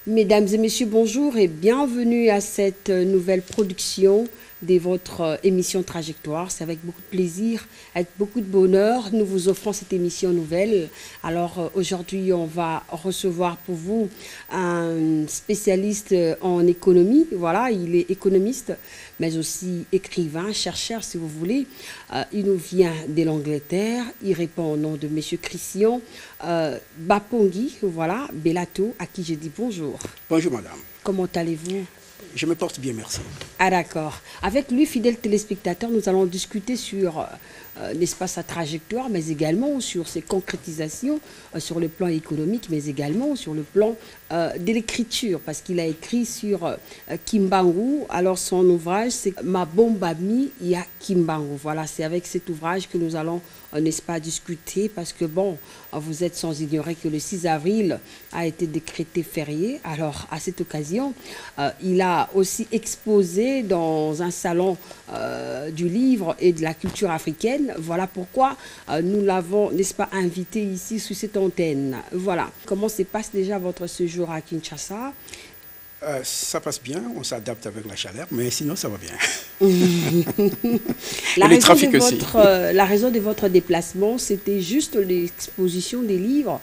Mesdames et messieurs, bonjour et bienvenue à cette nouvelle production de votre émission Trajectoire. C'est avec beaucoup de plaisir, avec beaucoup de bonheur, nous vous offrons cette émission nouvelle. Alors aujourd'hui, on va recevoir pour vous un spécialiste en économie. Voilà, il est économiste, mais aussi écrivain, chercheur si vous voulez. Il nous vient de l'Angleterre. Il répond au nom de M. Christian Bapongi, voilà, Bellato, à qui je dis bonjour. Bonjour madame. Comment allez-vous? Je me porte bien, merci. Ah d'accord. Avec lui, fidèles téléspectateurs, nous allons discuter sur, n'est-ce pas, sa trajectoire, mais également sur ses concrétisations sur le plan économique, mais également sur le plan de l'écriture, parce qu'il a écrit sur Kimbangu. Alors son ouvrage, c'est Mabombami ya Kimbangu. Voilà, c'est avec cet ouvrage que nous allons, n'est-ce pas, discuter, parce que bon, vous êtes sans ignorer que le 6 avril a été décrété férié. Alors à cette occasion, il a aussi exposé dans un salon du livre et de la culture africaine. Voilà pourquoi nous l'avons, n'est-ce pas, invité ici sous cette antenne. Voilà. Comment se passe déjà votre séjour à Kinshasa? Ça passe bien, on s'adapte avec la chaleur, mais sinon ça va bien. La raison de votre déplacement, c'était juste l'exposition des livres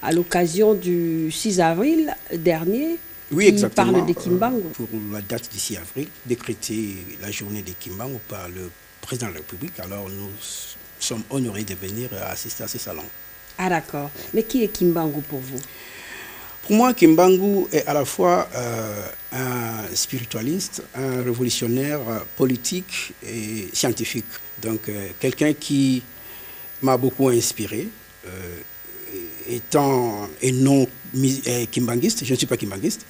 à l'occasion du 6 avril dernier. Oui, exactement. Parle de Kimbangu. Pour la date du 6 avril, décréter la journée de Kimbangu par le président de la République. Alors nous sommes honorés de venir assister à ce salon. Ah d'accord. Mais qui est Kimbangu pour vous? Pour moi, Kimbangu est à la fois un spiritualiste, un révolutionnaire politique et scientifique. Donc quelqu'un qui m'a beaucoup inspiré. Étant et non kimbanguiste, je ne suis pas kimbanguiste,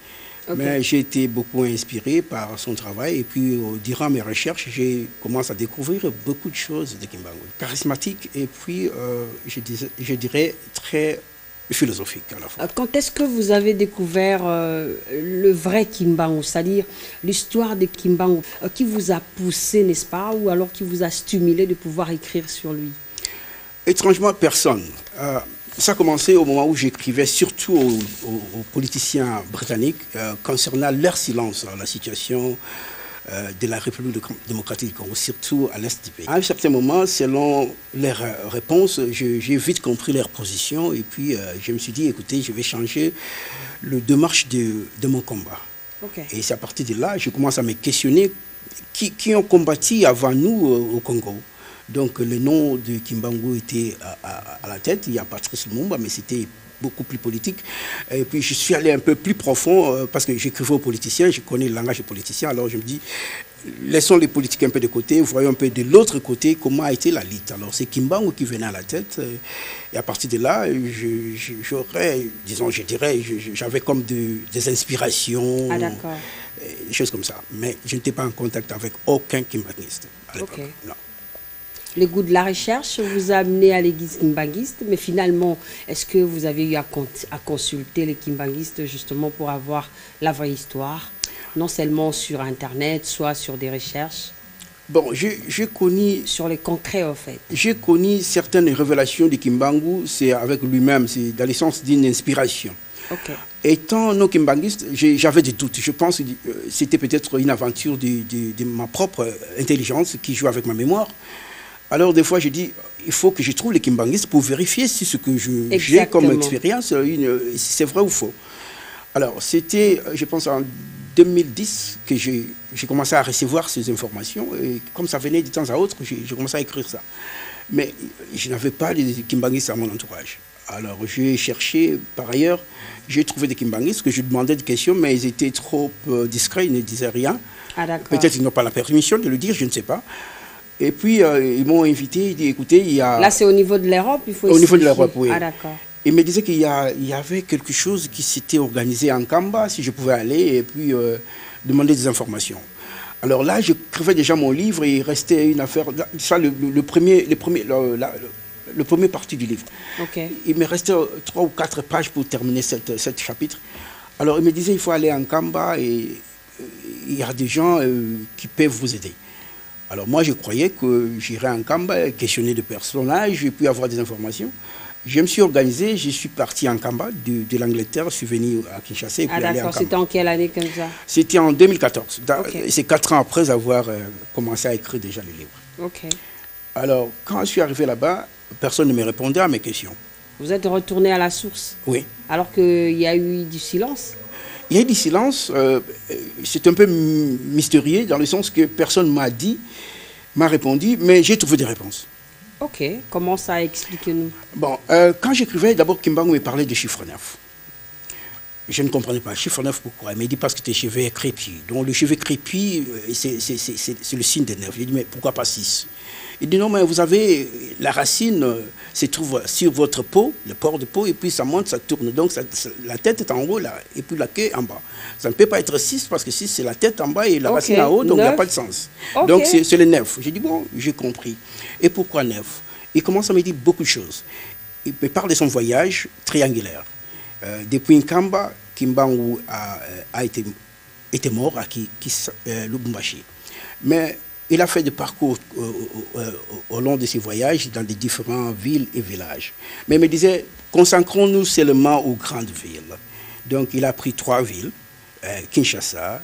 okay, mais j'ai été beaucoup inspiré par son travail et puis durant mes recherches, j'ai commencé à découvrir beaucoup de choses de Kimbangu. Charismatique et puis, je dirais, très philosophique à la fois. Quand est-ce que vous avez découvert le vrai Kimbangu, c'est-à-dire l'histoire de Kimbangu, qui vous a poussé, n'est-ce pas, ou alors qui vous a stimulé de pouvoir écrire sur lui? Étrangement, personne. Ça a commencé au moment où j'écrivais surtout aux politiciens britanniques concernant leur silence sur la situation de la République démocratique du Congo, surtout à l'est du pays. À un certain moment, selon leurs réponses, j'ai vite compris leur position et puis je me suis dit, écoutez, je vais changer le démarche de mon combat. Okay. Et c'est à partir de là, je commence à me questionner qui ont combattu avant nous au Congo. Donc le nom de Kimbangu était à la tête, il y a Patrice Lumumba, mais c'était beaucoup plus politique. Et puis je suis allé un peu plus profond, parce que j'écrivais aux politiciens, je connais le langage des politiciens, alors je me dis, laissons les politiques un peu de côté, voyons un peu de l'autre côté comment a été la lutte. Alors c'est Kimbangu qui venait à la tête, et à partir de là, j'avais comme des inspirations, des choses comme ça. Mais je n'étais pas en contact avec aucun kimbanguiste à l'époque. Okay. Non. Le goût de la recherche vous a amené à l'église kimbanguiste, mais finalement, est-ce que vous avez eu à consulter les kimbanguistes justement pour avoir la vraie histoire, non seulement sur Internet, soit sur des recherches? Bon, j'ai connu... Sur les concrets, en fait. J'ai connu certaines révélations de Kimbangu, c'est avec lui-même, c'est dans le sens d'une inspiration. Okay. Étant non kimbanguiste, j'avais des doutes. Je pense que c'était peut-être une aventure de ma propre intelligence qui joue avec ma mémoire. Alors, des fois, je dis, il faut que je trouve les kimbanguistes pour vérifier si ce que j'ai comme expérience, c'est vrai ou faux. Alors, c'était, je pense, en 2010 que j'ai commencé à recevoir ces informations. Et comme ça venait de temps à autre, j'ai commencé à écrire ça. Mais je n'avais pas de kimbanguistes à mon entourage. Alors, j'ai cherché, par ailleurs, j'ai trouvé des kimbanguistes que je demandais des questions, mais ils étaient trop discrets, ils ne disaient rien. Ah, d'accord. Peut-être qu'ils n'ont pas la permission de le dire, je ne sais pas. Et puis, ils m'ont invité, ils disent, écoutez, il y a... Là, c'est au niveau de l'Europe, il faut... Au niveau de l'Europe, oui. Ah, d'accord. Ils me disaient qu'il y avait quelque chose qui s'était organisé en Kamba, si je pouvais aller, et puis demander des informations. Alors là, j'écrivais déjà mon livre et il restait une affaire. Ça, le premier parti du livre. Okay. Il me restait 3 ou 4 pages pour terminer cette chapitre. Alors il me disait il faut aller en Kamba et il y a des gens qui peuvent vous aider. Alors moi je croyais que j'irais en Kamba, questionner des personnages et puis avoir des informations. Je me suis organisé, je suis parti en Kamba de l'Angleterre, je suis venu à Kinshasa et puis aller en Kamba. C'était en quelle année comme ça? C'était en 2014. Okay. C'est 4 ans après avoir commencé à écrire déjà le livre. Okay. Alors quand je suis arrivé là-bas, personne ne me répondait à mes questions. Vous êtes retourné à la source? Oui. Alors qu'il y a eu du silence? Il y a eu du silence. C'est un peu mystérieux dans le sens que personne m'a répondu, mais j'ai trouvé des réponses. Ok. Comment ça? Expliquez-nous. Bon, quand j'écrivais, d'abord Kimbangu me parlait de chiffre 9. Je ne comprenais pas. Chiffre 9, pourquoi? Il m'a dit parce que tes cheveux est crépi. Donc le cheveu crépi, c'est le signe de 9. J'ai dit, mais pourquoi pas 6? Il dit non, mais vous avez la racine se trouve sur votre peau, le port de peau, et puis ça monte, ça tourne. Donc la tête est en haut là, et puis la queue en bas. Ça ne peut pas être 6 parce que 6 c'est la tête en bas et la racine en haut, donc il n'y a pas de sens. Donc c'est le 9. J'ai dit bon, j'ai compris. Et pourquoi 9? Il commence à me dire beaucoup de choses. Il me parle de son voyage triangulaire. Depuis Nkamba, Kimbangu a été mort à Lubumbashi. Mais il a fait des parcours au long de ses voyages dans des différentes villes et villages. Mais il me disait, consacrons-nous seulement aux grandes villes. Donc il a pris 3 villes, Kinshasa,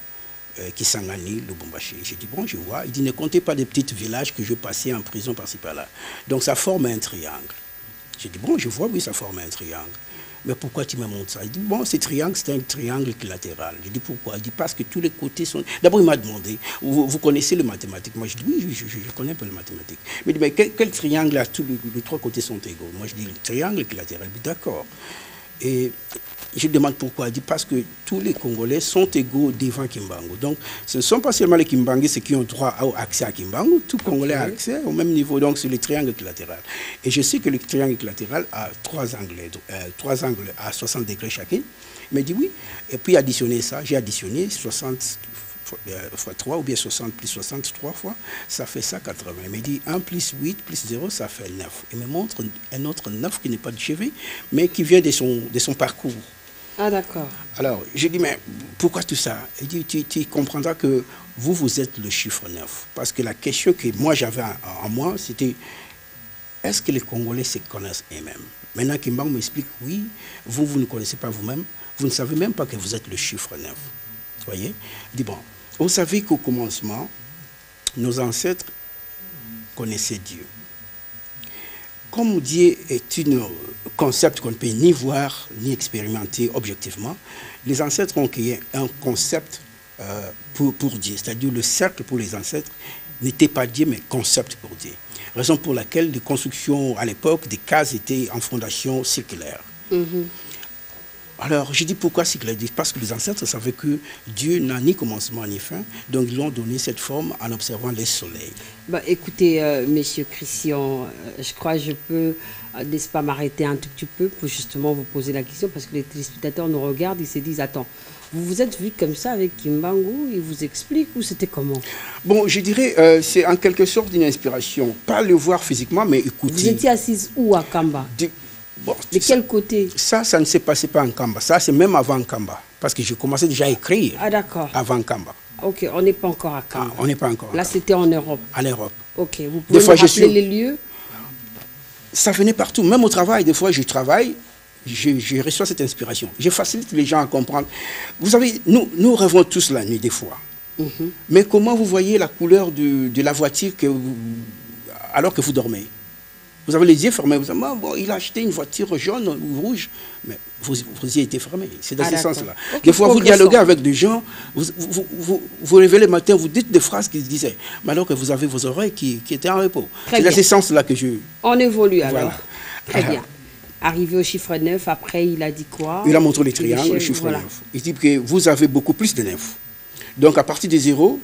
Kisangani, Lubumbashi. J'ai dit, bon, je vois. Il dit, ne comptez pas des petits villages que je passais en prison par-ci par-là. Donc ça forme un triangle. J'ai dit, bon, je vois, oui, ça forme un triangle. Mais pourquoi tu me montres ça? Il dit, bon, ce triangle, c'est un triangle équilatéral. Je dis, pourquoi? Il dit, parce que tous les côtés sont... D'abord, il m'a demandé, vous connaissez les mathématiques? Moi, je dis, oui, je connais un peu les mathématiques. Mais il dit, mais quel triangle a tous les 3 côtés sont égaux? Moi, je dis, le triangle équilatéral. Il dit, d'accord. Et je demande pourquoi. Il dit, parce que tous les Congolais sont égaux devant Kimbangu. Donc, ce ne sont pas seulement les Kimbanguistes qui ont droit à accès à Kimbangu, tout Congolais a accès au même niveau. Donc, c'est le triangle équilatéral. Et je sais que le triangle équilatéral a 3 angles à 60 degrés chacun. Il m'a dit oui. Et puis, additionner ça, j'ai additionné 60 fois 3 ou bien 60 plus 63 fois, ça fait ça 80. Il m'a dit 1 plus 8 plus 0, ça fait 9. Il me montre un autre 9 qui n'est pas de chevet, mais qui vient de son parcours. Ah d'accord. Alors, j'ai dit, mais pourquoi tout ça? Il dit, tu comprendras que vous êtes le chiffre 9. Parce que la question que moi j'avais en moi, c'était, est-ce que les Congolais se connaissent eux-mêmes? Maintenant, Kimbangu m'explique, oui, vous ne connaissez pas vous-même, vous ne savez même pas que vous êtes le chiffre 9. Vous voyez? Il dit, bon, vous savez qu'au commencement, nos ancêtres connaissaient Dieu. Comme Dieu est un concept qu'on ne peut ni voir, ni expérimenter objectivement, les ancêtres ont créé un concept pour Dieu. C'est-à-dire le cercle pour les ancêtres n'était pas Dieu, mais concept pour Dieu. Raison pour laquelle les constructions à l'époque des cases étaient en fondation circulaire. Mm-hmm. Alors, je dis pourquoi circulaire? Parce que les ancêtres savaient que Dieu n'a ni commencement ni fin, donc ils lui ont donné cette forme en observant les soleils. Bah, écoutez, Monsieur Christian, je crois que je peux, n'est-ce pas, m'arrêter un tout petit peu pour justement vous poser la question, parce que les téléspectateurs nous regardent, ils se disent, attends, vous vous êtes vu comme ça avec Kimbangu, il vous explique, ou c'était comment? Bon, je dirais, c'est en quelque sorte une inspiration, pas le voir physiquement, mais écouter. Vous étiez assise où à Kamba? Bon, de quel côté? Ça ne s'est passé pas en Kamba. Ça, c'est même avant Kamba. Parce que je commençais déjà à écrire avant Kamba. Ok, on n'est pas encore à Kamba. On n'est pas encore. Là, c'était en Europe. En Europe. Ok, vous pouvez me rappeler les lieux? Ça venait partout. Même au travail, des fois, je travaille, je reçois cette inspiration. Je facilite les gens à comprendre. Vous savez, nous rêvons tous la nuit, des fois. Mm-hmm. Mais comment vous voyez la couleur de la voiture alors que vous dormez? Vous avez les yeux fermés, vous dites, bon, il a acheté une voiture jaune ou rouge, mais vos yeux étaient fermés. C'est dans ce sens-là. Okay, des fois, vous dialoguez avec des gens, vous révélez le matin, vous dites des phrases qu'ils disaient, mais alors que vous avez vos oreilles qui étaient en repos. C'est dans ce sens-là que je... On évolue alors. Voilà. Très bien. Arrivé au chiffre 9, après, il a dit quoi? Il a montré les triangles, le chiffre 9. Il dit que vous avez beaucoup plus de 9. Donc, à partir de 0,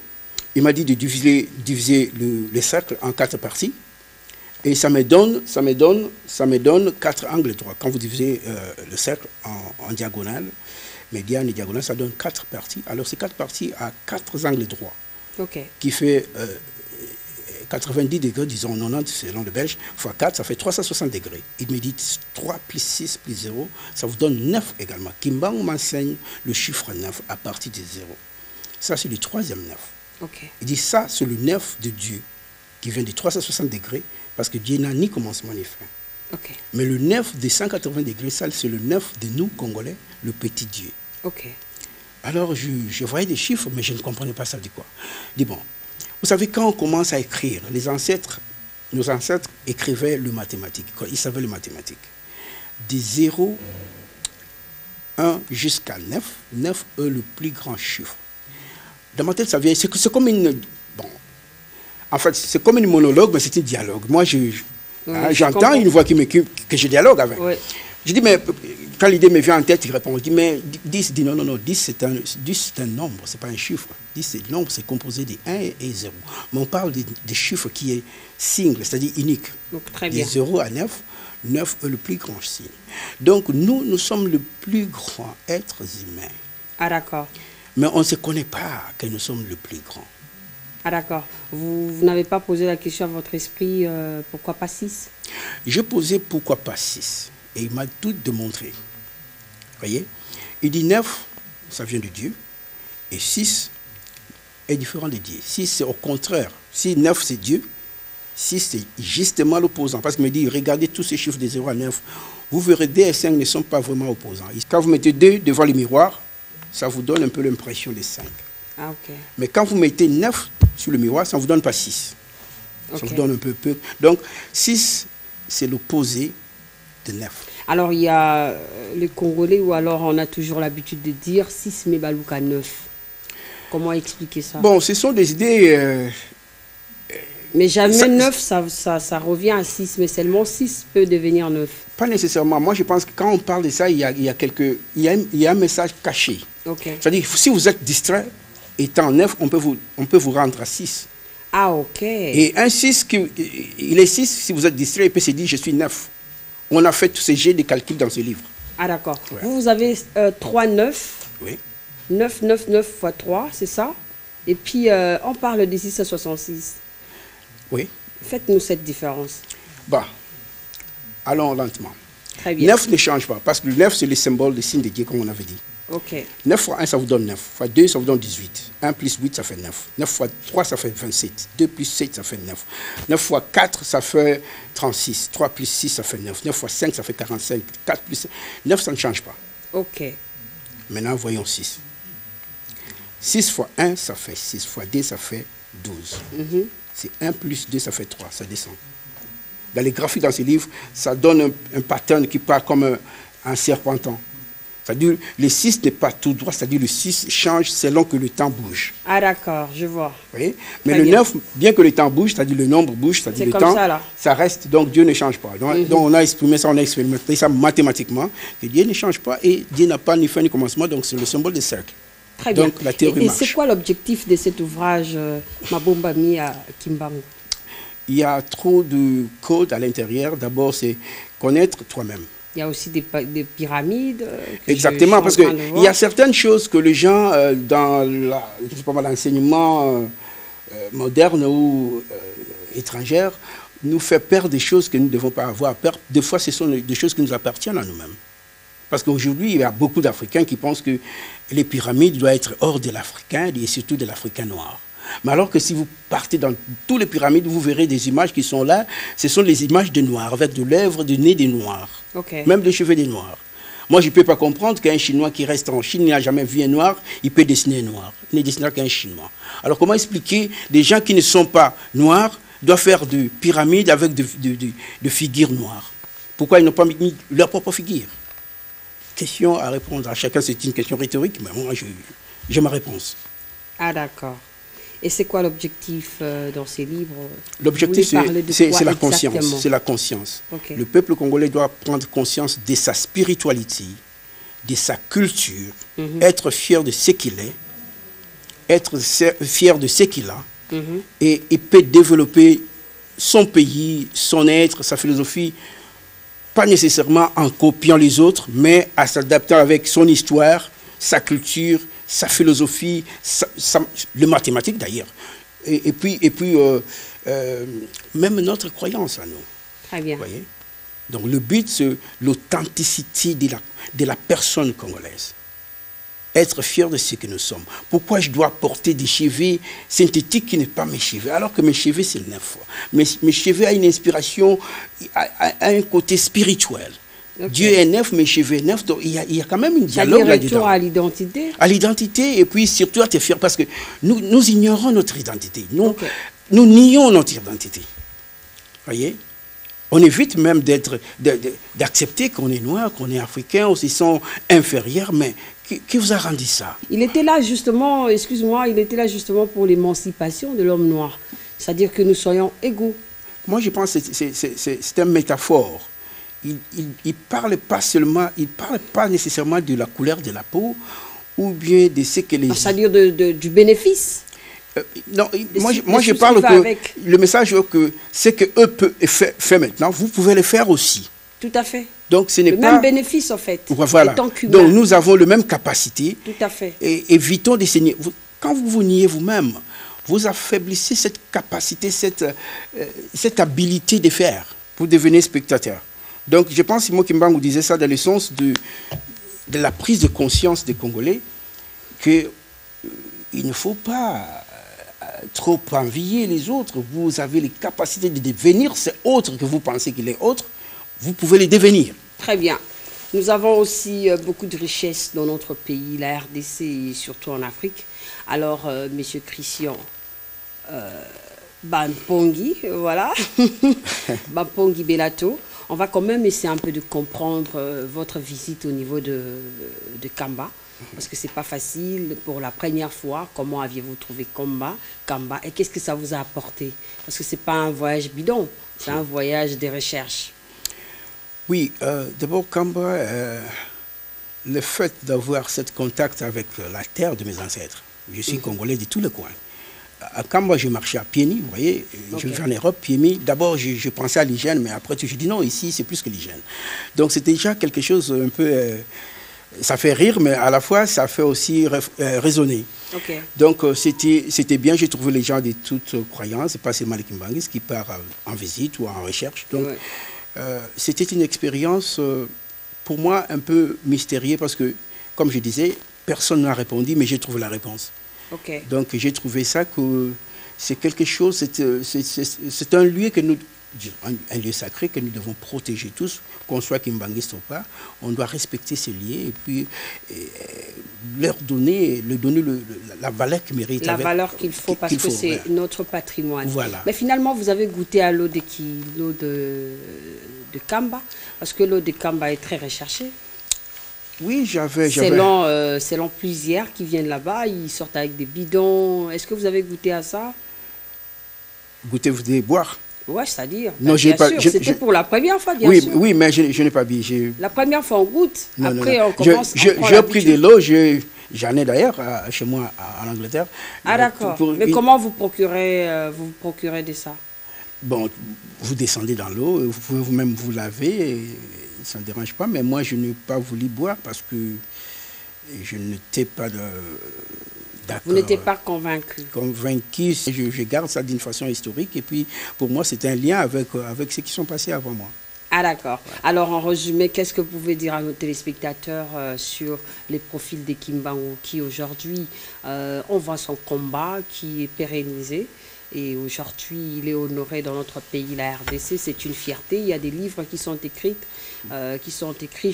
il m'a dit de diviser le cercle en 4 parties. Et ça me donne 4 angles droits. Quand vous divisez le cercle en diagonale, médiane et diagonale, ça donne 4 parties. Alors ces 4 parties à 4 angles droits. Ok. qui fait 90 degrés, disons 90 selon le belge, fois 4, ça fait 360 degrés. Il me dit 3 plus 6 plus 0, ça vous donne 9 également. Kimbangu m'enseigne le chiffre 9 à partir de 0. Ça, c'est le troisième 9. Ok. Il dit ça, c'est le 9 de Dieu, qui vient de 360 degrés, parce que Dieu n'a ni commencement ni fin. Ok. Mais le 9 de 180 degrés, ça, c'est le 9 de nous, Congolais, le petit Dieu. Ok. Alors, je voyais des chiffres, mais je ne comprenais pas ça dit quoi. Je dis, bon, vous savez, quand on commence à écrire, nos ancêtres écrivaient le mathématique. Ils savaient le mathématique. De 0, 1 jusqu'à 9, 9 est le plus grand chiffre. Dans ma tête, ça vient, c'est comme une... Bon, en fait, c'est comme une monologue, mais c'est un dialogue. Moi, j'entends une voix que je dialogue avec. Oui. Je dis, mais quand l'idée me vient en tête, il répond. Je dis, mais 10, dit non, 10 c'est un nombre, c'est pas un chiffre. 10 c'est un nombre, c'est composé de 1 et 0. Mais on parle des chiffres qui est single, c'est-à-dire unique. Donc, très bien. De 0 à 9, 9 est le plus grand signe. Donc, nous sommes le plus grand être humain. Ah, d'accord. Mais on ne se connaît pas que nous sommes le plus grand. Ah, d'accord. Vous n'avez pas posé la question à votre esprit, pourquoi pas 6? J'ai posé pourquoi pas 6. Et il m'a tout démontré. Vous voyez? Il dit 9, ça vient de Dieu. Et 6 est différent de Dieu. 6, c'est au contraire. Si 9, c'est Dieu, 6, c'est justement l'opposant. Parce qu'il me dit, regardez tous ces chiffres de 0 à 9. Vous verrez, 2 et 5 ne sont pas vraiment opposants. Quand vous mettez 2 devant le miroir, ça vous donne un peu l'impression de 5. Ah, ok. Mais quand vous mettez 9 sur le miroir, ça ne vous donne pas 6. Okay. Ça vous donne un peu. Donc, 6, c'est l'opposé de 9. Alors, il y a les Congolais, ou alors on a toujours l'habitude de dire 6 Mebalouka 9. Comment expliquer ça? Bon, ce sont des idées... mais jamais 9, ça revient à 6, mais seulement 6 peut devenir 9. Pas nécessairement. Moi, je pense que quand on parle de ça, il y a un message caché. Okay. C'est-à-dire, si vous êtes distrait, étant 9, on peut vous rendre à 6. Ah, ok. Et un 6, il est 6, si vous êtes distrait, il peut se dire, je suis 9. On a fait tous ces jets de calcul dans ce livre. Ah, d'accord. Ouais. Vous avez 3 9. Oui. 9, 9, 9 fois 3, c'est ça? Et puis, on parle de 6 à 66. Oui. Faites-nous cette différence. Bah, allons lentement. Très bien. 9 ne change pas, parce que le 9, c'est le symbole, le signe de Dieu, comme on avait dit. Ok. 9 fois 1, ça vous donne 9. Fois 2, ça vous donne 18. 1 plus 8, ça fait 9. 9 fois 3, ça fait 27. 2 plus 7, ça fait 9. 9 fois 4, ça fait 36. 3 plus 6, ça fait 9. 9 fois 5, ça fait 45. 4 plus 9, ça ne change pas. Ok. Maintenant, voyons 6. 6 fois 1, ça fait 6. Fois 2, ça fait 12. C'est 1 plus 2, ça fait 3. Ça descend. Dans les graphiques dans ces livres, ça donne un pattern qui part comme un serpentin. C'est-à-dire, le 6 n'est pas tout droit, c'est-à-dire le 6 change selon que le temps bouge. Ah, d'accord, je vois. Vous voyez? Mais le 9, bien que le temps bouge, c'est-à-dire le nombre bouge, c'est-à-dire le temps, ça reste, donc Dieu ne change pas. Donc, on a exprimé ça, on a expérimenté ça mathématiquement, que Dieu ne change pas et Dieu n'a pas ni fin ni commencement, donc c'est le symbole des cercles. Très bien. Donc la théorie marche. Et c'est quoi l'objectif de cet ouvrage, Mabombami à Kimbangu? Il y a trop de codes à l'intérieur. D'abord, c'est connaître toi-même. Il y a aussi des pyramides. Exactement, parce qu'il y a certaines choses que les gens, dans l'enseignement moderne ou étrangère, nous fait perdre des choses que nous ne devons pas avoir peur. Des fois, ce sont des choses qui nous appartiennent à nous-mêmes. Parce qu'aujourd'hui, il y a beaucoup d'Africains qui pensent que les pyramides doivent être hors de l'Africain et surtout de l'Africain noir. Mais alors que si vous partez dans toutes les pyramides, vous verrez des images qui sont là. Ce sont les images de noirs, avec de lèvres, de nez des noirs. Okay. Même des cheveux des noirs. Moi, je ne peux pas comprendre qu'un Chinois qui reste en Chine, il n'a jamais vu un noir, il peut dessiner un noir. Il ne dessinera qu'un Chinois. Alors comment expliquer des gens qui ne sont pas noirs doivent faire des pyramides avec de figures noires? Pourquoi ils n'ont pas mis leur propre figure? Question à répondre à chacun, c'est une question rhétorique, mais moi, j'ai ma réponse. Ah, d'accord. Et c'est quoi l'objectif dans ces livres? L'objectif, c'est la conscience. C'est la conscience. Okay. Le peuple congolais doit prendre conscience de sa spiritualité, de sa culture, être fier de ce qu'il est, être fier de ce qu'il a, et il peut développer son pays, son être, sa philosophie, pas nécessairement en copiant les autres, mais en s'adaptant avec son histoire, sa culture, sa philosophie, le mathématique d'ailleurs, et puis même notre croyance à nous. Très bien. Vous voyez? Donc le but, c'est l'authenticité de la personne congolaise. Être fier de ce que nous sommes. Pourquoi je dois porter des cheveux synthétiques qui n'est pas mes cheveux, alors que mes cheveux, c'est neuf. Mes cheveux ont une inspiration, a un côté spirituel. Okay. Dieu est neuf, mes cheveux sont neufs, donc il y a quand même un dialogue là-dedans. Retour à l'identité. À l'identité, et puis surtout à te fier, parce que nous ignorons notre identité. Nous nions notre identité. Voyez? On évite même d'accepter qu'on est noir, qu'on est africain, ou qu'ils sont inférieurs, mais qui vous a rendu ça? Il était là justement, excuse-moi, il était là justement pour l'émancipation de l'homme noir. C'est-à-dire que nous soyons égaux. Moi, je pense que c'est une métaphore. Il ne parle pas seulement, il parle pas nécessairement de la couleur de la peau, ou bien de ce que les... C'est-à-dire du bénéfice. Non, moi je parle que le message que c'est que eux peuvent faire maintenant, vous pouvez le faire aussi. Tout à fait. Donc ce n'est pas le même bénéfice en fait. Voilà. Donc nous avons la même capacité. Tout à fait. Et évitons de se nier. Quand vous vous niez vous-même, vous affaiblissez cette capacité, cette habilité de faire pour devenir spectateur. Donc je pense que Moki Mbangu disait ça dans le sens de la prise de conscience des Congolais que il ne faut pas trop envier les autres. Vous avez les capacités de devenir ces autres que vous pensez qu'il est autre. Vous pouvez les devenir. Très bien. Nous avons aussi beaucoup de richesses dans notre pays, la RDC et surtout en Afrique. Alors, Monsieur Christian Bampongi, voilà, Bampongi Belato, on va quand même essayer un peu de comprendre votre visite au niveau de Kamba. Parce que ce n'est pas facile. Pour la première fois, comment aviez-vous trouvé Kamba et qu'est-ce que ça vous a apporté? Parce que ce n'est pas un voyage bidon, c'est un voyage de recherche. Oui, d'abord Kamba, le fait d'avoir ce contact avec la terre de mes ancêtres. Je suis congolais de tous les coins. À Kamba, je marchais à pieds-nus, vous voyez. Je vivais en Europe, pieds-nus. D'abord, je pensais à l'hygiène, mais après, je dis non, ici, c'est plus que l'hygiène. Donc, c'était déjà quelque chose un peu... ça fait rire, mais à la fois, ça fait aussi raisonner. Okay. Donc, c'était bien. J'ai trouvé les gens de toutes croyances, pas seulement les Kimbangis, qui partent en visite ou en recherche. Donc, c'était une expérience, pour moi, un peu mystérieuse, parce que, comme je disais, personne n'a répondu, mais j'ai trouvé la réponse. Okay. Donc, j'ai trouvé ça que c'est quelque chose, c'est un lieu que nous... un lieu sacré que nous devons protéger tous, qu'on soit kimbangiste ou pas. On doit respecter ces lieux et puis leur donner la valeur qu'ils méritent. La valeur qu'il faut, parce que c'est notre patrimoine. Voilà. Mais finalement, vous avez goûté à l'eau de Kamba, parce que l'eau de Kamba est très recherchée. Oui, j'avais... Selon plusieurs qui viennent là-bas, ils sortent avec des bidons. Est-ce que vous avez goûté à ça? Goûter, vous devez boire. Oui, c'est-à-dire, non, bien sûr, c'était pour la première fois, bien sûr. Oui, mais je n'ai pas bu. La première fois, on goûte. Non, après, on commence. J'ai pris de l'eau, j'en ai d'ailleurs chez moi en Angleterre. Ah, d'accord. Mais comment vous procurez de ça? Bon, vous descendez dans l'eau, vous pouvez vous-même vous laver, et ça ne dérange pas, mais moi, je n'ai pas voulu boire parce que je n'étais pas d'accord. Vous n'étiez pas convaincu? Convaincu, je garde ça d'une façon historique, et puis pour moi, c'est un lien avec ceux qui sont passés avant moi. Ah d'accord. Alors en résumé, qu'est-ce que vous pouvez dire à nos téléspectateurs sur les profils des Kimbangu qui aujourd'hui, on voit son combat qui est pérennisé et aujourd'hui il est honoré dans notre pays, la RDC, c'est une fierté. Il y a des livres qui sont écrits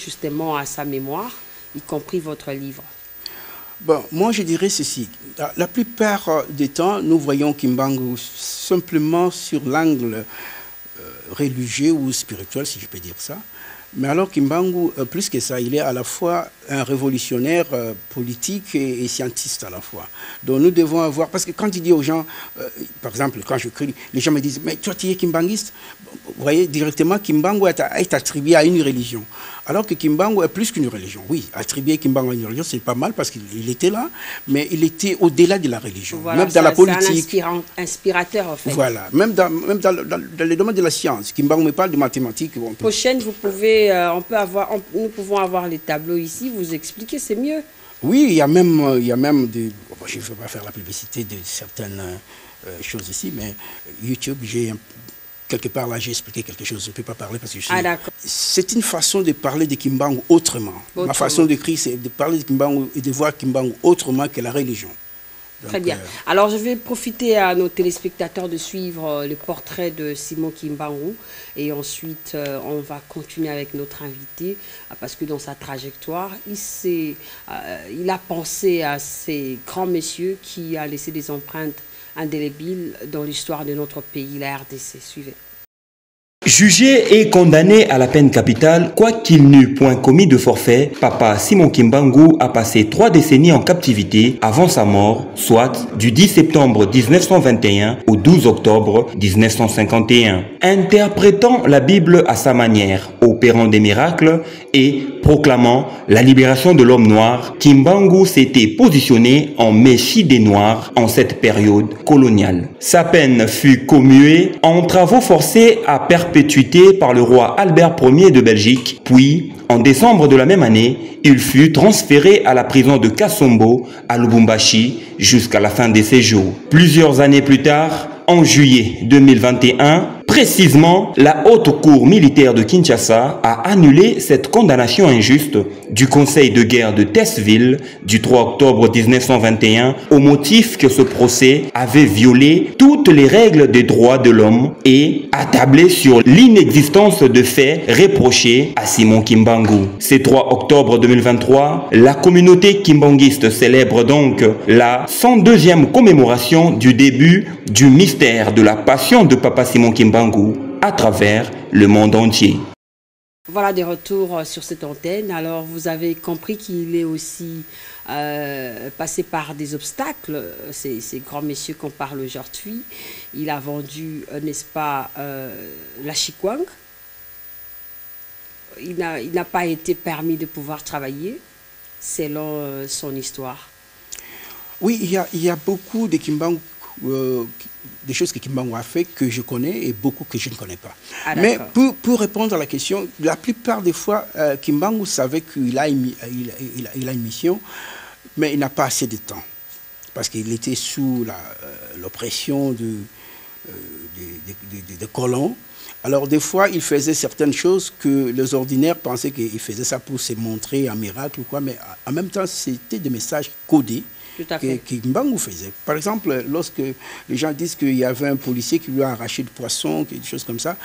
justement à sa mémoire, y compris votre livre. Bon, moi je dirais ceci. La plupart des temps, nous voyons Kimbangu simplement sur l'angle religieux ou spirituel, si je peux dire ça. Mais alors Kimbangu, plus que ça, il est à la fois un révolutionnaire politique et scientiste à la fois. Donc nous devons avoir... Parce que quand il dit aux gens, par exemple, quand je crie, les gens me disent « Mais toi, tu es kimbanguiste ?» Vous voyez, directement, Kimbangu est attribué à une religion. Alors que Kimbangu est plus qu'une religion. Oui, attribuer Kimbangu à une religion, c'est pas mal parce qu'il était là, mais il était au-delà de la religion. Voilà, même dans la politique. C'est un inspirateur, en fait. Voilà, même dans le domaine de la science. Kimbangu me parle de mathématiques. Prochaine, vous pouvez, nous pouvons avoir les tableaux ici, vous expliquer, c'est mieux. Oui, il y a même des... Bon, je ne veux pas faire la publicité de certaines choses ici, mais YouTube, quelque part là, j'ai expliqué quelque chose. Je ne peux pas parler parce que je suis... C'est une façon de parler de Kimbangu autrement. Ma façon d'écrire, c'est de parler de Kimbangu et de voir Kimbangu autrement que la religion. Donc, très bien. Alors, je vais profiter à nos téléspectateurs de suivre le portrait de Simon Kimbangu. Et ensuite, on va continuer avec notre invité. Parce que dans sa trajectoire, il a pensé à ces grands messieurs qui a laissé des empreintes indélébiles dans l'histoire de notre pays, la RDC. Suivez. Jugé et condamné à la peine capitale, quoiqu'il n'eût point commis de forfait, Papa Simon Kimbangu a passé 3 décennies en captivité avant sa mort, soit du 10 septembre 1921 au 12 octobre 1951. Interprétant la Bible à sa manière, opérant des miracles et proclamant la libération de l'homme noir, Kimbangu s'était positionné en messie des Noirs en cette période coloniale. Sa peine fut commuée en travaux forcés à perpétuité par le roi Albert Ier de Belgique, puis, en décembre de la même année, il fut transféré à la prison de Kasombo, à Lubumbashi, jusqu'à la fin de ses jours. Plusieurs années plus tard, en juillet 2021, précisément, la Haute Cour militaire de Kinshasa a annulé cette condamnation injuste du Conseil de guerre de Tessville du 3 octobre 1921 au motif que ce procès avait violé toutes les règles des droits de l'homme et a tablé sur l'inexistence de faits reprochés à Simon Kimbangu. Ce 3 octobre 2023, la communauté kimbanguiste célèbre donc la 102e commémoration du début du mystère de la passion de Papa Simon Kimbangu à travers le monde entier. Voilà des retours sur cette antenne. Alors vous avez compris qu'il est aussi passé par des obstacles, ces grands messieurs qu'on parle aujourd'hui. Il a vendu, n'est-ce pas, la Chikwang. Il n'a pas été permis de pouvoir travailler selon son histoire. Oui, il y a beaucoup de Kimbangu, des choses que Kimbangu a fait que je connais et beaucoup que je ne connais pas. Mais pour répondre à la question, la plupart des fois, Kimbangu savait qu'il a une mission, mais il n'a pas assez de temps. Parce qu'il était sous l'oppression de colons. Alors des fois, il faisait certaines choses que les ordinaires pensaient qu'il faisait ça pour se montrer un miracle ou quoi, mais en même temps, c'était des messages codés que Kimbangu faisait. Par exemple, lorsque les gens disent qu'il y avait un policier qui lui a arraché du poisson, des choses comme ça,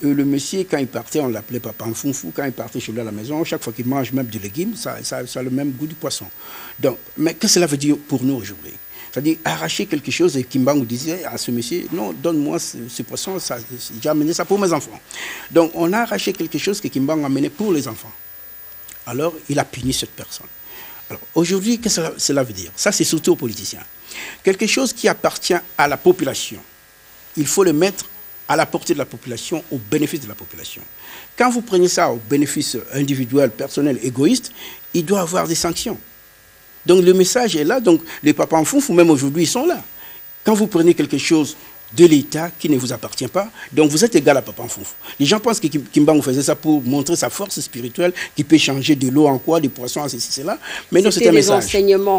le monsieur, quand il partait, on l'appelait Papa Nfunfu, quand il partait chez lui à la maison, chaque fois qu'il mange même du légume, ça a le même goût du poisson. Donc, mais qu'est-ce que cela veut dire pour nous aujourd'hui? C'est-à-dire arracher quelque chose, et Kimbangu disait à ce monsieur, non, donne-moi ce poisson, j'ai amené ça pour mes enfants. Donc on a arraché quelque chose que Kimbangu a amené pour les enfants. Alors il a puni cette personne. Alors aujourd'hui, qu'est-ce que cela veut dire? Ça, c'est surtout aux politiciens. Quelque chose qui appartient à la population, il faut le mettre à la portée de la population, au bénéfice de la population. Quand vous prenez ça au bénéfice individuel, personnel, égoïste, il doit y avoir des sanctions. Donc le message est là, donc les papas en fou, même aujourd'hui, ils sont là. Quand vous prenez quelque chose de l'État qui ne vous appartient pas, donc vous êtes égal à Papa Nfunfu. Les gens pensent que Kimbangu faisait ça pour montrer sa force spirituelle, qui peut changer de l'eau en quoi, des poissons en ceci, cela. Mais non, c'est un message.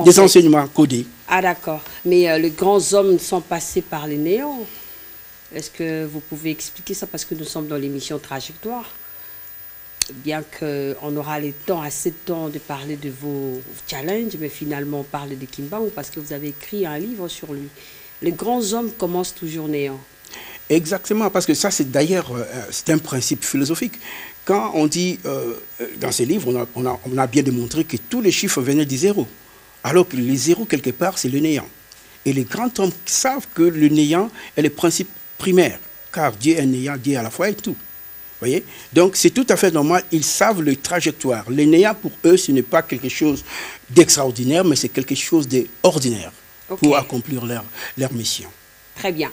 Des enseignements codés. Ah d'accord. Mais les grands hommes sont passés par les néants. Est-ce que vous pouvez expliquer ça? Parce que nous sommes dans l'émission Trajectoire. Bien qu'on aura assez de temps de parler de vos challenges, mais finalement on parle de Kimbangu parce que vous avez écrit un livre sur lui. Les grands hommes commencent toujours néant. Exactement, parce que ça c'est d'ailleurs c'est un principe philosophique. Quand on dit, dans ces livres, on a bien démontré que tous les chiffres venaient du zéro, alors que les zéros quelque part c'est le néant. Et les grands hommes savent que le néant est le principe primaire, car Dieu est néant, Dieu à la fois et tout. Voyez? Donc c'est tout à fait normal, ils savent le trajectoire. Le néant pour eux, ce n'est pas quelque chose d'extraordinaire, mais c'est quelque chose d'ordinaire pour accomplir leur mission. Très bien.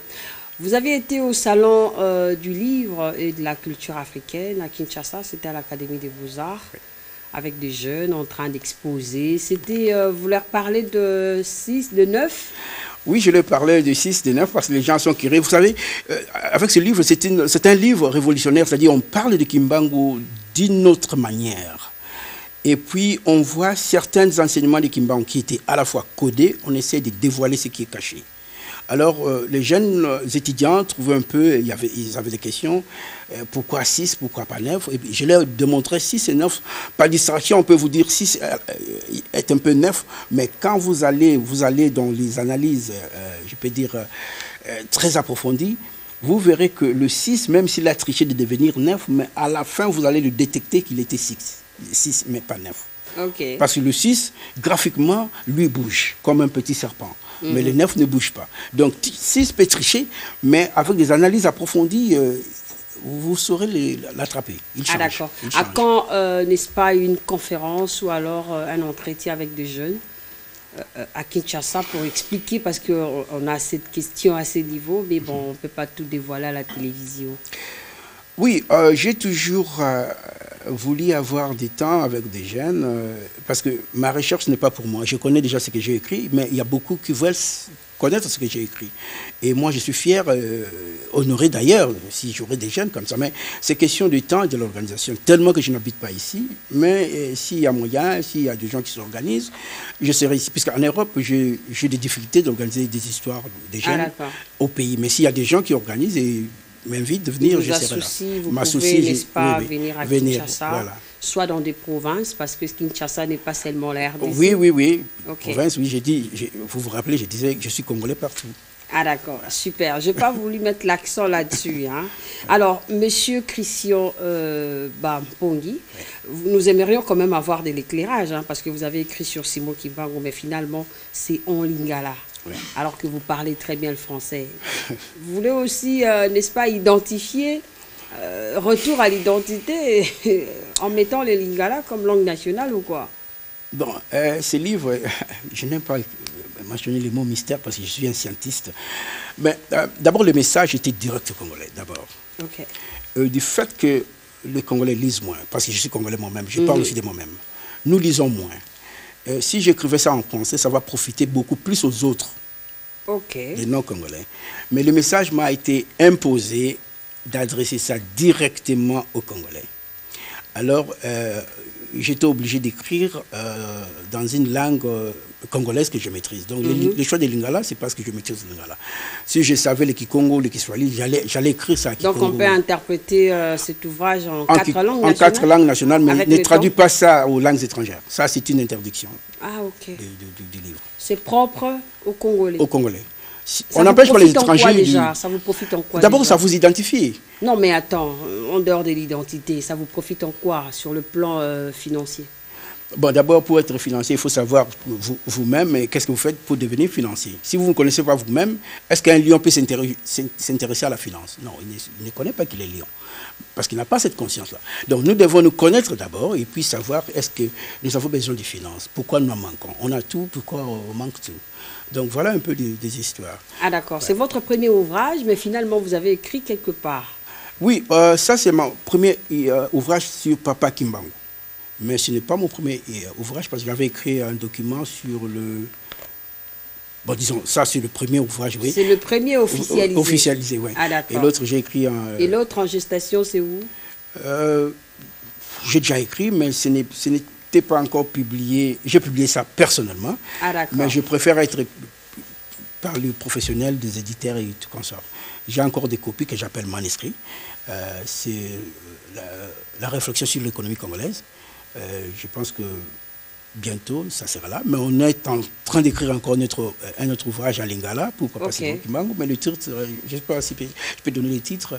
Vous avez été au salon du livre et de la culture africaine à Kinshasa, c'était à l'Académie des Beaux-Arts, avec des jeunes en train d'exposer. C'était, vous leur parlez de 6, de 9 ? Oui, je leur parlais de 6, de 9, parce que les gens sont curieux. Vous savez, avec ce livre, c'est un livre révolutionnaire, c'est-à-dire on parle de Kimbangu d'une autre manière. Et puis, on voit certains enseignements de Kimbangu qui étaient à la fois codés, on essaie de dévoiler ce qui est caché. Alors, les jeunes étudiants trouvaient un peu, ils avaient des questions, pourquoi 6, pourquoi pas 9? Et puis, je leur démontrais 6 et 9. Par distraction, on peut vous dire 6 est un peu 9, mais quand vous allez dans les analyses, je peux dire, très approfondies, vous verrez que le 6, même s'il a triché de devenir 9, mais à la fin, vous allez le détecter qu'il était 6, mais pas 9. Okay. Parce que le 6, graphiquement, lui bouge, comme un petit serpent. Mais le 9 ne bouge pas. Donc 6 peut tricher, mais avec des analyses approfondies, vous saurez l'attraper. Il change. Ah d'accord. À quand, n'est-ce pas, une conférence ou alors un entretien avec des jeunes à Kinshasa pour expliquer, parce qu'on a cette question à ce niveau, mais bon, on ne peut pas tout dévoiler à la télévision. Oui, j'ai toujours voulu avoir des temps avec des jeunes, parce que ma recherche n'est pas pour moi. Je connais déjà ce que j'ai écrit, mais il y a beaucoup qui veulent connaître ce que j'ai écrit. Et moi, je suis fier, honoré d'ailleurs, si j'aurais des jeunes comme ça. Mais c'est question du temps et de l'organisation. Tellement que je n'habite pas ici, mais s'il y a moyen, s'il y a des gens qui s'organisent, je serai ici. Puisqu'en Europe, j'ai des difficultés d'organiser des histoires des jeunes au pays. Mais s'il y a des gens qui organisent et m'invite de venir, je serai là. Vous pouvez, n'est-ce pas, venir à Kinshasa, voilà. Soit dans des provinces, parce que Kinshasa n'est pas seulement la RDC. Oui. Okay. Province, oui, j'ai dit, vous vous rappelez, je disais que je suis congolais partout. Ah d'accord, super. Je n'ai pas voulu mettre l'accent là-dessus. Hein. Alors, Monsieur Christian Mpongi, nous aimerions quand même avoir de l'éclairage, hein, parce que vous avez écrit sur Simon Kimbangu, mais finalement, c'est en lingala. Oui. Alors que vous parlez très bien le français. Vous voulez aussi, n'est-ce pas, identifier, retour à l'identité en mettant le lingala comme langue nationale ou quoi? Bon, ce livre, je n'aime pas mentionner les mots mystère parce que je suis un scientiste. Mais d'abord, le message était direct au Congolais, d'abord. Okay. Du fait que les Congolais lisent moins, parce que je suis Congolais moi-même, je parle aussi de moi-même. Nous lisons moins. Si j'écrivais ça en français, ça va profiter beaucoup plus aux autres, les non-congolais. Mais le message m'a été imposé d'adresser ça directement aux Congolais. Alors, j'étais obligé d'écrire dans une langue congolaise que je maîtrise. Donc, le choix des lingala, c'est parce que je maîtrise le lingala. Si je savais le Kikongo, le Kiswahili, j'allais écrire ça à Kikongo. Donc, on peut interpréter cet ouvrage en 4 langues nationales? En 4 langues nationales, mais ne traduis pas ça aux langues étrangères. Ça, c'est une interdiction du livre. C'est propre aux Congolais? Aux Congolais. On n'empêche pas les étrangers. Déjà ça vous profite en quoi? D'abord, ça vous identifie. Non, mais attends, en dehors de l'identité, ça vous profite en quoi sur le plan financier? Bon, d'abord, pour être financier, il faut savoir vous-même qu'est-ce que vous faites pour devenir financier. Si vous ne connaissez pas vous-même, est-ce qu'un lion peut s'intéresser à la finance? Non, il ne connaît pas qu'il est lion, parce qu'il n'a pas cette conscience-là. Donc, nous devons nous connaître d'abord et puis savoir est-ce que nous avons besoin de finances, pourquoi nous en manquons. On a tout, pourquoi on manque tout. Donc, voilà un peu des histoires. Ah d'accord, c'est votre premier ouvrage, mais finalement, vous avez écrit quelque part. Oui, ça c'est mon premier ouvrage sur Papa Kimbangu. Mais ce n'est pas mon premier ouvrage parce que j'avais écrit un document sur le... Bon, disons, ça c'est le premier ouvrage, oui. C'est le premier officialisé. Officialisé, oui. Ah d'accord. Et l'autre, j'ai écrit un... Et l'autre en gestation, c'est où? J'ai déjà écrit, mais ce n'était pas encore publié. J'ai publié ça personnellement. Ah d'accord. Mais je préfère être par les professionnels, des éditeurs et tout comme ça. J'ai encore des copies que j'appelle manuscrits. C'est la réflexion sur l'économie congolaise. Je pense que bientôt, ça sera là. Mais on est en train d'écrire encore un autre ouvrage à Lingala pour Papa Simon Kimbangu. Mais le titre, je ne sais pas si je peux donner le titre.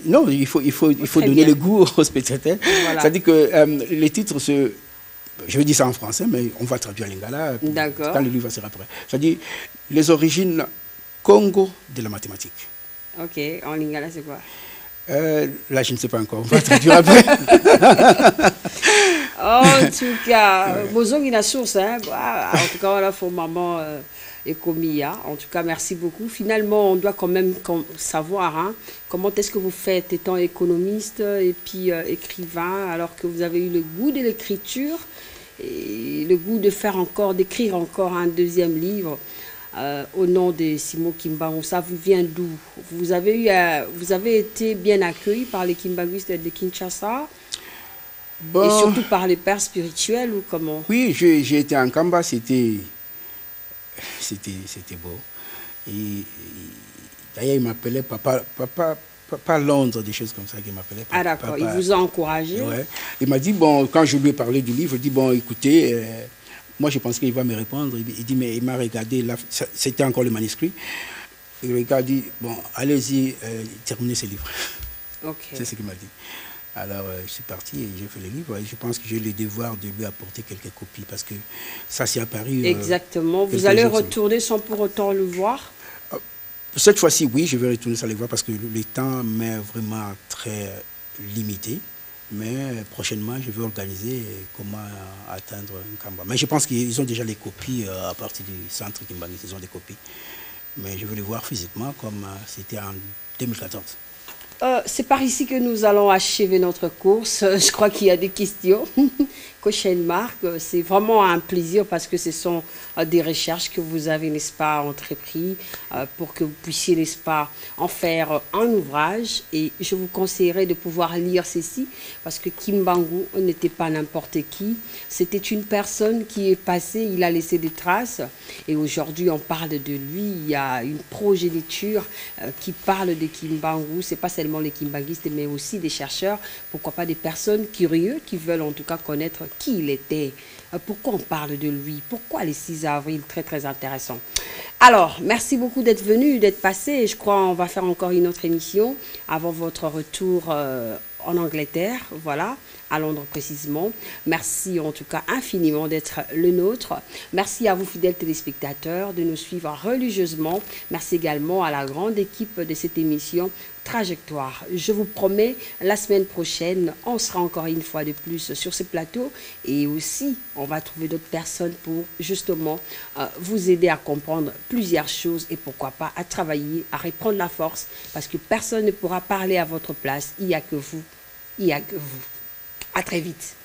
Non, il faut donner le goût aux spectateurs. Voilà. C'est-à-dire que les titres, je vais dire ça en français, mais on va traduire à Lingala quand le livre sera prêt. C'est-à-dire les origines Congo de la mathématique. Ok, en Lingala, c'est quoi? Là, je ne sais pas encore. On va traduire après. En tout cas, Bozong il a source, hein. En tout cas, voilà, pour maman et Komia. En tout cas, merci beaucoup. Finalement, on doit quand même savoir comment est-ce que vous faites étant économiste et puis écrivain, alors que vous avez eu le goût de l'écriture et le goût d'écrire encore un deuxième livre. Au nom de Simon Kimbangu, ça vous vient d'où? Vous avez été bien accueilli par les Kimbanguistes de Kinshasa? Bon, et surtout par les pères spirituels ou comment? oui, j'ai été en Kamba, c'était beau. Et d'ailleurs, il m'appelait papa Londres, des choses comme ça qu'il m'appelait. Ah d'accord, il vous a encouragé. Ouais. Il m'a dit, bon, quand je lui ai parlé du livre, il dit, bon, écoutez, moi je pense qu'il va me répondre. Il dit, mais il m'a regardé, c'était encore le manuscrit. Il regarde, il dit, bon, allez-y, terminez ce livre. Okay. C'est ce qu'il m'a dit. Alors, je suis parti et j'ai fait le livre. Et je pense que j'ai le devoir de lui apporter quelques copies parce que ça s'est apparu. Exactement. Vous allez retourner sans pour autant le voir? Cette fois-ci, oui, je vais retourner sans le voir parce que le temps m'est vraiment très limité. Mais prochainement, je vais organiser comment atteindre un Kamba. Mais je pense qu'ils ont déjà les copies à partir du centre Kimbanguiste. Ils ont des copies. Mais je veux les voir physiquement comme c'était en 2014. C'est par ici que nous allons achever notre course. Je crois qu'il y a des questions. Cochen Marc, c'est vraiment un plaisir parce que ce sont des recherches que vous avez, n'est-ce pas, entrepris pour que vous puissiez, n'est-ce pas, en faire un ouvrage. Et je vous conseillerais de pouvoir lire ceci parce que Kimbangu n'était pas n'importe qui. C'était une personne qui est passée, il a laissé des traces. Et aujourd'hui, on parle de lui. Il y a une progéniture qui parle de Kimbangu. Ce n'est pas seulement les Kimbanguistes, mais aussi des chercheurs, pourquoi pas des personnes curieuses qui veulent en tout cas connaître qui il était, pourquoi on parle de lui, pourquoi les 6 avril, très très intéressant. Alors, merci beaucoup d'être venu, d'être passé, et je crois qu'on va faire encore une autre émission avant votre retour en Angleterre, voilà, à Londres précisément. Merci en tout cas infiniment d'être le nôtre. Merci à vous fidèles téléspectateurs de nous suivre religieusement. Merci également à la grande équipe de cette émission Trajectoire. Je vous promets, la semaine prochaine, on sera encore une fois de plus sur ce plateau et aussi, on va trouver d'autres personnes pour justement vous aider à comprendre plusieurs choses et pourquoi pas à travailler, à reprendre la force parce que personne ne pourra parler à votre place. Il n'y a que vous. Il n'y a que vous. À très vite.